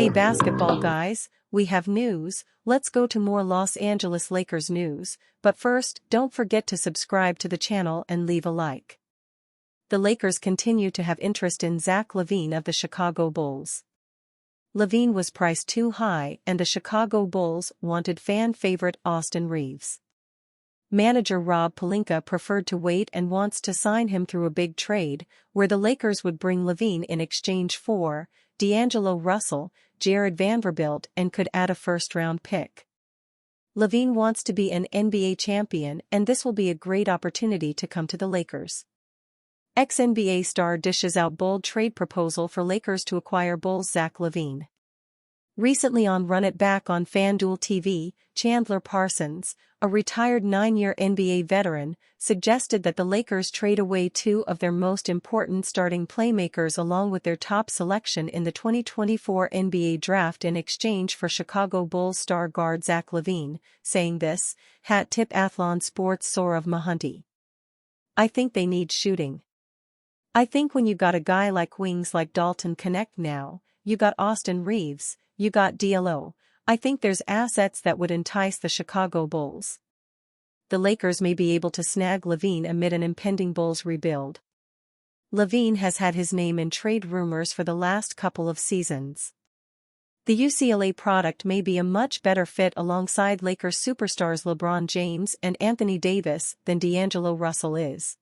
Hey basketball guys, we have news. Let's go to more Los Angeles Lakers news, but first, don't forget to subscribe to the channel and leave a like. The Lakers continue to have interest in Zach Lavine of the Chicago Bulls. Lavine was priced too high and the Chicago Bulls wanted fan favorite Austin Reaves. Manager Rob Pelinka preferred to wait and wants to sign him through a big trade, where the Lakers would bring Lavine in exchange for D'Angelo Russell, Jared Vanderbilt and could add a first-round pick. Lavine wants to be an NBA champion and this will be a great opportunity to come to the Lakers. Ex-NBA star dishes out bold trade proposal for Lakers to acquire Bulls' Zach Lavine. Recently on Run It Back on FanDuel TV, Chandler Parsons, a retired 9-year NBA veteran, suggested that the Lakers trade away two of their most important starting playmakers along with their top selection in the 2024 NBA Draft in exchange for Chicago Bulls star guard Zach Lavine, saying this, hat tip Athlon Sports Sourav Mahunti. I think they need shooting. I think when you got a guy like wings like Dalton Connect now, you got Austin Reaves, you got DLO, I think there's assets that would entice the Chicago Bulls. The Lakers may be able to snag Lavine amid an impending Bulls rebuild. Lavine has had his name in trade rumors for the last couple of seasons. The UCLA product may be a much better fit alongside Lakers superstars LeBron James and Anthony Davis than D'Angelo Russell is.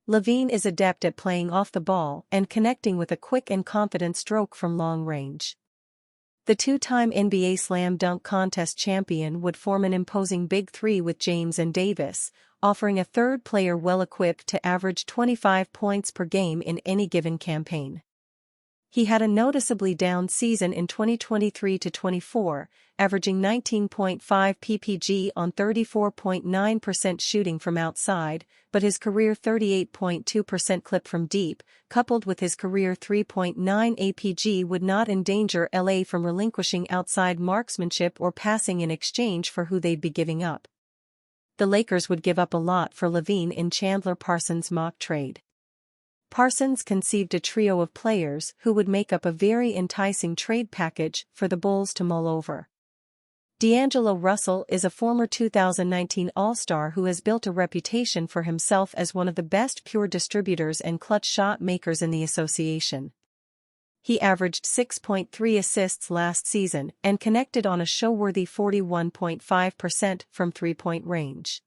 Lavine is adept at playing off the ball and connecting with a quick and confident stroke from long range. The two-time NBA Slam Dunk Contest champion would form an imposing big three with James and Davis, offering a third player well-equipped to average 25 points per game in any given campaign. He had a noticeably down season in 2023-24, averaging 19.5 ppg on 34.9% shooting from outside, but his career 38.2% clip from deep, coupled with his career 3.9 APG would not endanger LA from relinquishing outside marksmanship or passing in exchange for who they'd be giving up. The Lakers would give up a lot for Lavine in Chandler Parsons' mock trade. Parsons conceived a trio of players who would make up a very enticing trade package for the Bulls to mull over. D'Angelo Russell is a former 2019 All-Star who has built a reputation for himself as one of the best pure distributors and clutch shot makers in the association. He averaged 6.3 assists last season and connected on a show-worthy 41.5% from three-point range.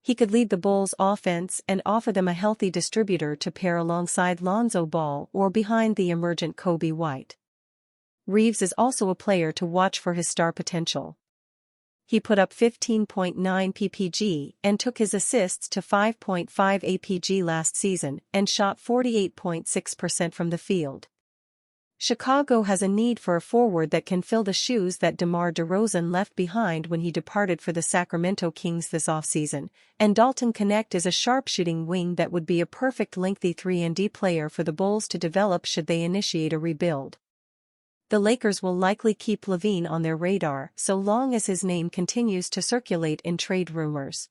He could lead the Bulls' offense and offer them a healthy distributor to pair alongside Lonzo Ball or behind the emergent Kobe White. Reaves is also a player to watch for his star potential. He put up 15.9 ppg and took his assists to 5.5 APG last season and shot 48.6% from the field. Chicago has a need for a forward that can fill the shoes that DeMar DeRozan left behind when he departed for the Sacramento Kings this offseason, and Dalton Connect is a sharpshooting wing that would be a perfect lengthy 3-and-D player for the Bulls to develop should they initiate a rebuild. The Lakers will likely keep Lavine on their radar so long as his name continues to circulate in trade rumors.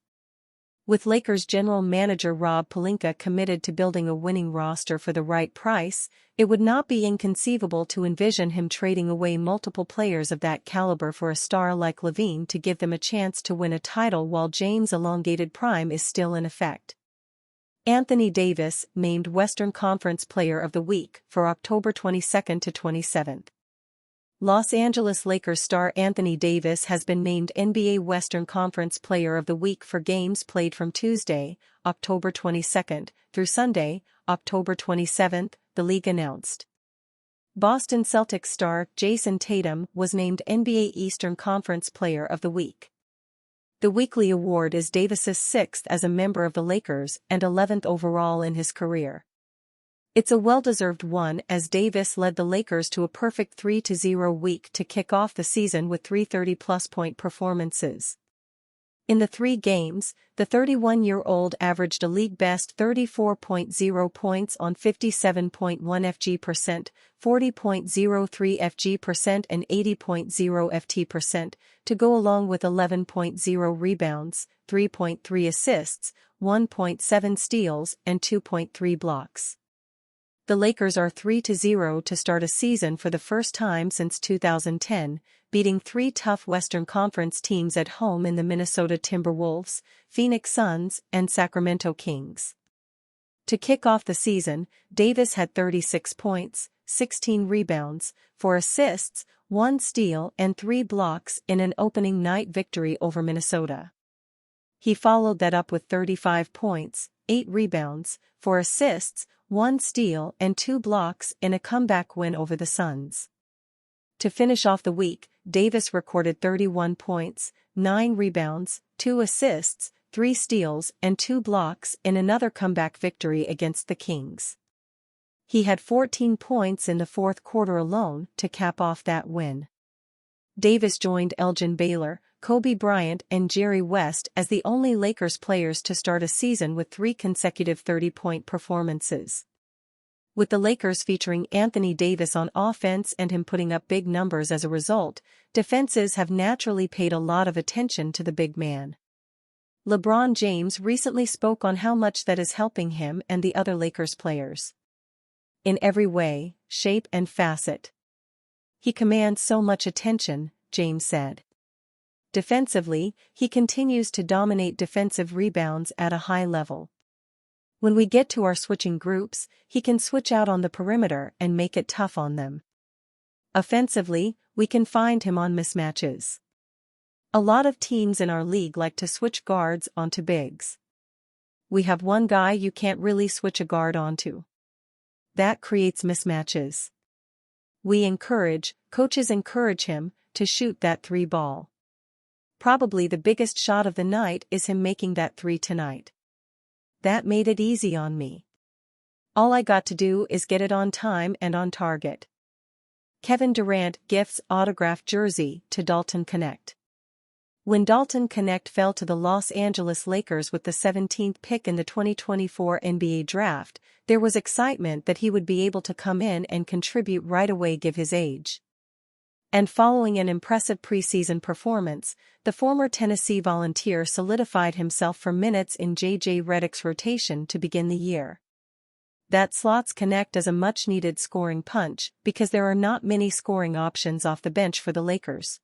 With Lakers general manager Rob Pelinka committed to building a winning roster for the right price, it would not be inconceivable to envision him trading away multiple players of that caliber for a star like Lavine to give them a chance to win a title while James' elongated prime is still in effect. Anthony Davis named Western Conference Player of the Week for October 22 to 27. Los Angeles Lakers star Anthony Davis has been named NBA Western Conference Player of the Week for games played from Tuesday, October 22, through Sunday, October 27, the league announced. Boston Celtics star Jason Tatum was named NBA Eastern Conference Player of the Week. The weekly award is Davis's 6th as a member of the Lakers and 11th overall in his career. It's a well-deserved one as Davis led the Lakers to a perfect 3-0 week to kick off the season with 3 30-plus point performances. In the 3 games, the 31-year-old averaged a league-best 34.0 points on 57.1 FG%, 40.03 FG% and 80.0 FT%, to go along with 11.0 rebounds, 3.3 assists, 1.7 steals and 2.3 blocks. The Lakers are 3-0 to start a season for the first time since 2010, beating three tough Western Conference teams at home in the Minnesota Timberwolves, Phoenix Suns, and Sacramento Kings. To kick off the season, Davis had 36 points, 16 rebounds, 4 assists, 1 steal and 3 blocks in an opening night victory over Minnesota. He followed that up with 35 points, 8 rebounds, 4 assists, 1 steal and 2 blocks in a comeback win over the Suns. To finish off the week, Davis recorded 31 points, 9 rebounds, 2 assists, 3 steals and 2 blocks in another comeback victory against the Kings. He had 14 points in the fourth quarter alone to cap off that win. Davis joined Elgin Baylor, Kobe Bryant and Jerry West as the only Lakers players to start a season with 3 consecutive 30-point performances. With the Lakers featuring Anthony Davis on offense and him putting up big numbers as a result, defenses have naturally paid a lot of attention to the big man. LeBron James recently spoke on how much that is helping him and the other Lakers players. In every way, shape and facet. He commands so much attention, James said. Defensively, he continues to dominate defensive rebounds at a high level. When we get to our switching groups, he can switch out on the perimeter and make it tough on them. Offensively, we can find him on mismatches. A lot of teams in our league like to switch guards onto bigs. We have one guy you can't really switch a guard onto. That creates mismatches. Coaches encourage him to shoot that 3 ball. Probably the biggest shot of the night is him making that 3 tonight. That made it easy on me. All I got to do is get it on time and on target. Kevin Durant gifts autographed jersey to Dalton Knecht. When Dalton Knecht fell to the Los Angeles Lakers with the 17th pick in the 2024 NBA Draft, there was excitement that he would be able to come in and contribute right away given his age. And following an impressive preseason performance, the former Tennessee Volunteer solidified himself for minutes in J.J. Redick's rotation to begin the year. That slots Knecht as a much-needed scoring punch because there are not many scoring options off the bench for the Lakers.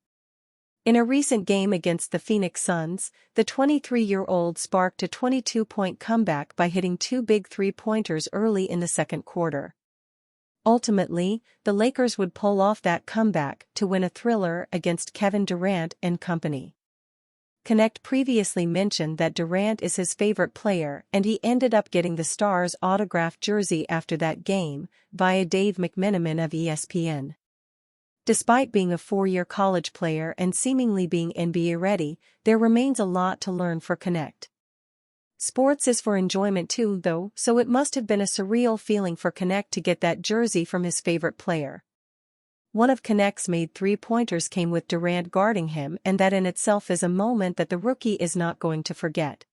In a recent game against the Phoenix Suns, the 23-year-old sparked a 22-point comeback by hitting 2 big 3-pointers early in the second quarter. Ultimately, the Lakers would pull off that comeback to win a thriller against Kevin Durant and company. Knecht previously mentioned that Durant is his favorite player and he ended up getting the Stars' autographed jersey after that game, via Dave McMenamin of ESPN. Despite being a 4-year college player and seemingly being NBA ready, there remains a lot to learn for Knecht. Sports is for enjoyment too though, so it must have been a surreal feeling for Knecht to get that jersey from his favorite player. One of Knecht's made 3-pointers came with Durant guarding him, and that in itself is a moment that the rookie is not going to forget.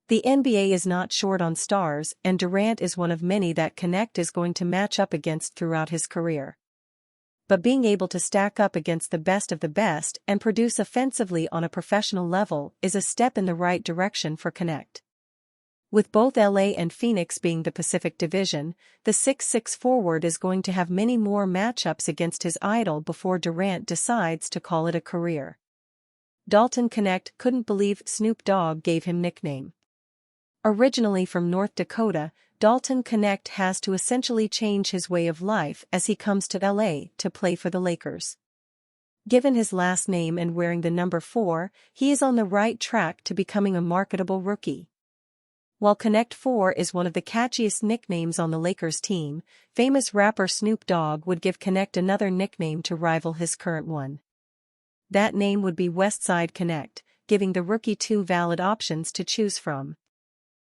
The NBA is not short on stars, and Durant is one of many that Knecht is going to match up against throughout his career. But being able to stack up against the best of the best and produce offensively on a professional level is a step in the right direction for Knecht. With both LA and Phoenix being the Pacific Division, the 6'6" forward is going to have many more matchups against his idol before Durant decides to call it a career. Dalton Knecht couldn't believe Snoop Dogg gave him nickname. Originally from North Dakota, Dalton Knecht has to essentially change his way of life as he comes to LA to play for the Lakers. Given his last name and wearing the number 4, he is on the right track to becoming a marketable rookie. While Knecht 4 is one of the catchiest nicknames on the Lakers team, famous rapper Snoop Dogg would give Knecht another nickname to rival his current one. That name would be Westside Knecht, giving the rookie 2 valid options to choose from.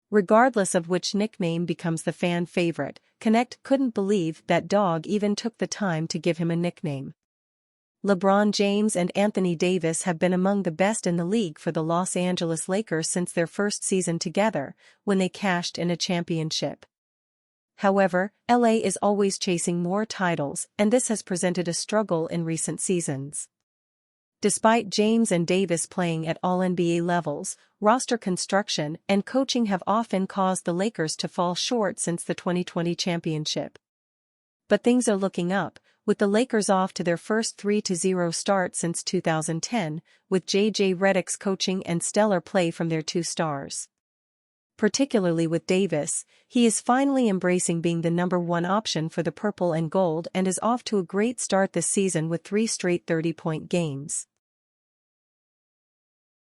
Regardless of which nickname becomes the fan favorite, Knecht couldn't believe that Dogg even took the time to give him a nickname. LeBron James and Anthony Davis have been among the best in the league for the Los Angeles Lakers since their first season together, when they cashed in a championship. However, LA is always chasing more titles, and this has presented a struggle in recent seasons. Despite James and Davis playing at all-NBA levels, roster construction and coaching have often caused the Lakers to fall short since the 2020 championship. But things are looking up, with the Lakers off to their first 3-0 start since 2010, with J.J. Redick's coaching and stellar play from their two stars. Particularly with Davis, he is finally embracing being the number one option for the purple and gold and is off to a great start this season with 3 straight 30-point games.